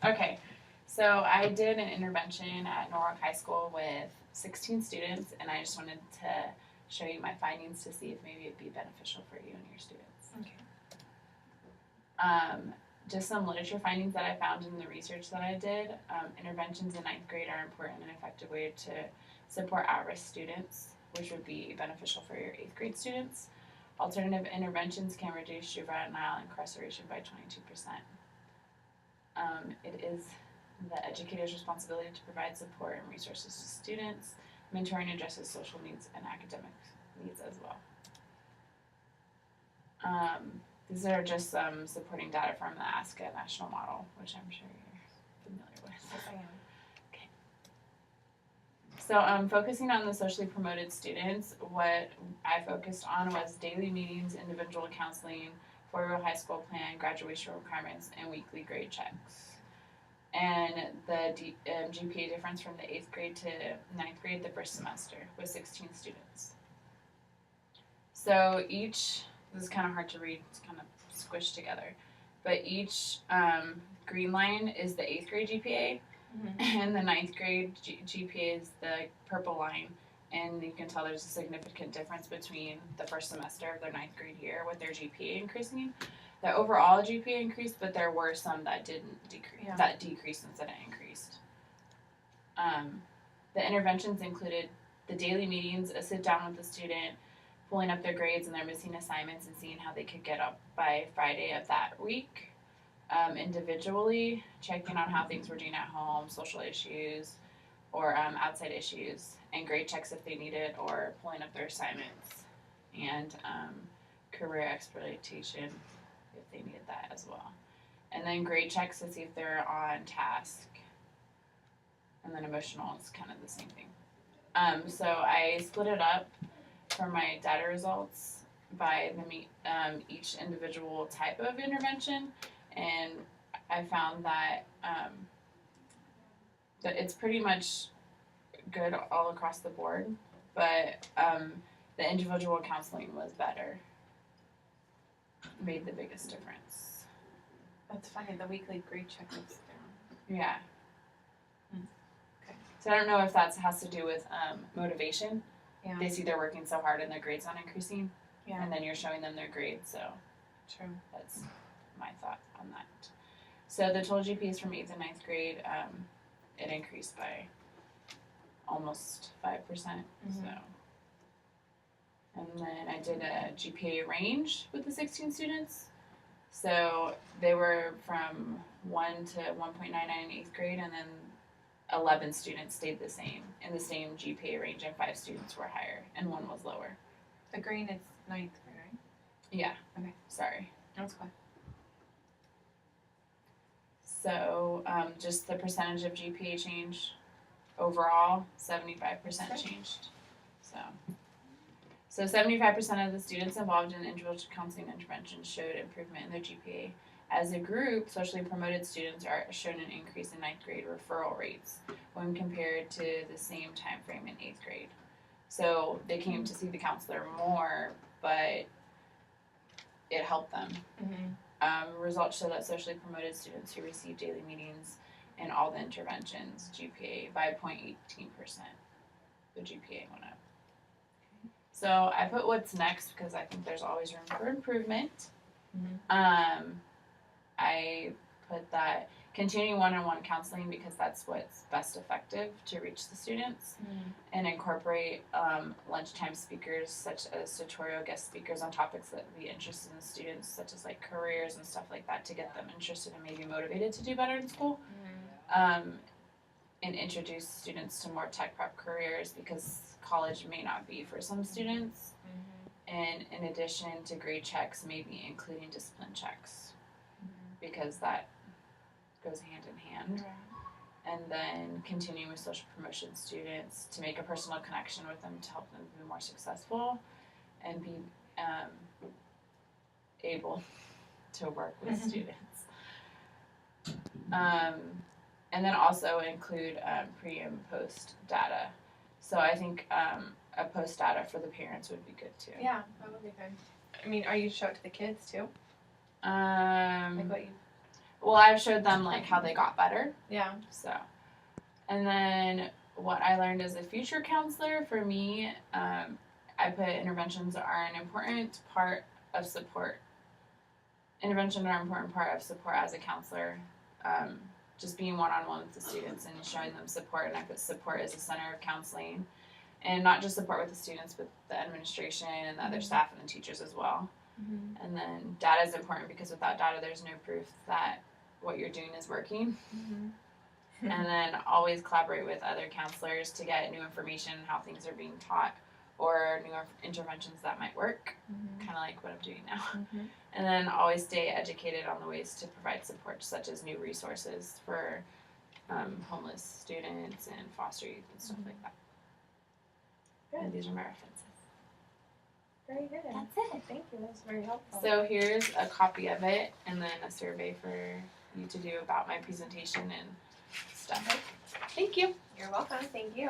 Okay, so I did an intervention at Norwalk High School with 16 students, and I just wanted to show you my findings to see if maybe it'd be beneficial for you and your students. Okay. Just some literature findings that I found in the research that I did. Interventions in ninth grade are an important and effective way to support at-risk students, which would be beneficial for your 8th grade students. Alternative interventions can reduce juvenile incarceration by 22%. It is the educator's responsibility to provide support and resources to students. Mentoring addresses social needs and academic needs as well. These are just some supporting data from the ASCA national model, which I'm sure you're familiar with. Yes, I am. So focusing on the socially promoted students, what I focused on was daily meetings, individual counseling, four-year high school plan, graduation requirements, and weekly grade checks. And the GPA difference from the 8th grade to 9th grade the first semester was 16 students. So each, this is kind of hard to read, it's kind of squished together, but each green line is the 8th grade GPA, and the 9th grade GPA is the purple line, and you can tell there's a significant difference between the first semester of their 9th grade year with their GPA increasing. The overall GPA increased, but there were some that didn't decrease, that decreased instead of increased. The interventions included the daily meetings, a sit down with the student, pulling up their grades and their missing assignments and seeing how they could get up by Friday of that week. Individually, checking on how things were doing at home, social issues, or outside issues, and grade checks if they needed, or pulling up their assignments, and career exploitation if they needed that as well. And then grade checks to see if they're on task. And then emotional is kind of the same thing. So I split it up for my data results by each individual type of intervention, and I found that that it's pretty much good all across the board, but the individual counseling was better, made the biggest difference. That's funny, the weekly grade check looks down. Yeah. Okay. So I don't know if that has to do with motivation. Yeah. They see they're working so hard and their grades not increasing, Yeah. and then you're showing them their grades, so True. that's my thought on that. So the total GPAs from 8th and 9th grade, it increased by almost 5%. So, and then I did a GPA range with the 16 students. So they were from 1 to 1.99 in 8th grade, and then 11 students stayed the same in the same GPA range, and 5 students were higher, and 1 was lower. The green is 9th grade, right? Yeah. Okay. Sorry. That's fine. So just the percentage of GPA change overall, 75% changed. So 75% of the students involved in individual counseling interventions showed improvement in their GPA. As a group, socially promoted students are shown an increase in 9th grade referral rates when compared to the same time frame in 8th grade. So they came to see the counselor more, but it helped them. Results show that socially promoted students who received daily meetings and all the interventions GPA by 0.18%. The GPA went up. So I put what's next because I think there's always room for improvement. I put that continuing one-on-one counseling because that's what's best effective to reach the students, and incorporate lunchtime speakers such as tutorial guest speakers on topics that would be interested in the students, such as like careers and stuff like that, to get them interested and maybe motivated to do better in school. And introduce students to more tech prep careers because college may not be for some students. And in addition to grade checks, maybe including discipline checks because that goes hand in hand. And then continue with social promotion students to make a personal connection with them to help them be more successful and be able to work with students. And then also include pre and post data. So I think a post data for the parents would be good too. Yeah, that would be good. I mean, are you show it to the kids too? Like what you? well, I've showed them like how they got better. Yeah. So, and then what I learned as a future counselor for me, I put interventions are an important part of support. Interventions are an important part of support as a counselor. Just being one-on-one with the students and showing them support, and I put support as the center of counseling, and not just support with the students, but the administration and the other staff and the teachers as well. Mm-hmm. And then data is important because without data, there's no proof that what you're doing is working. Mm-hmm. And then always collaborate with other counselors to get new information on how things are being taught or new interventions that might work, kind of like what I'm doing now. Mm-hmm. And then always stay educated on the ways to provide support, such as new resources for homeless students and foster youth and stuff like that. And these are my references. Very good. That's it. Thank you. That's very helpful. So here's a copy of it, and then a survey for you to do about my presentation and stuff. Thank you. You're welcome. Thank you.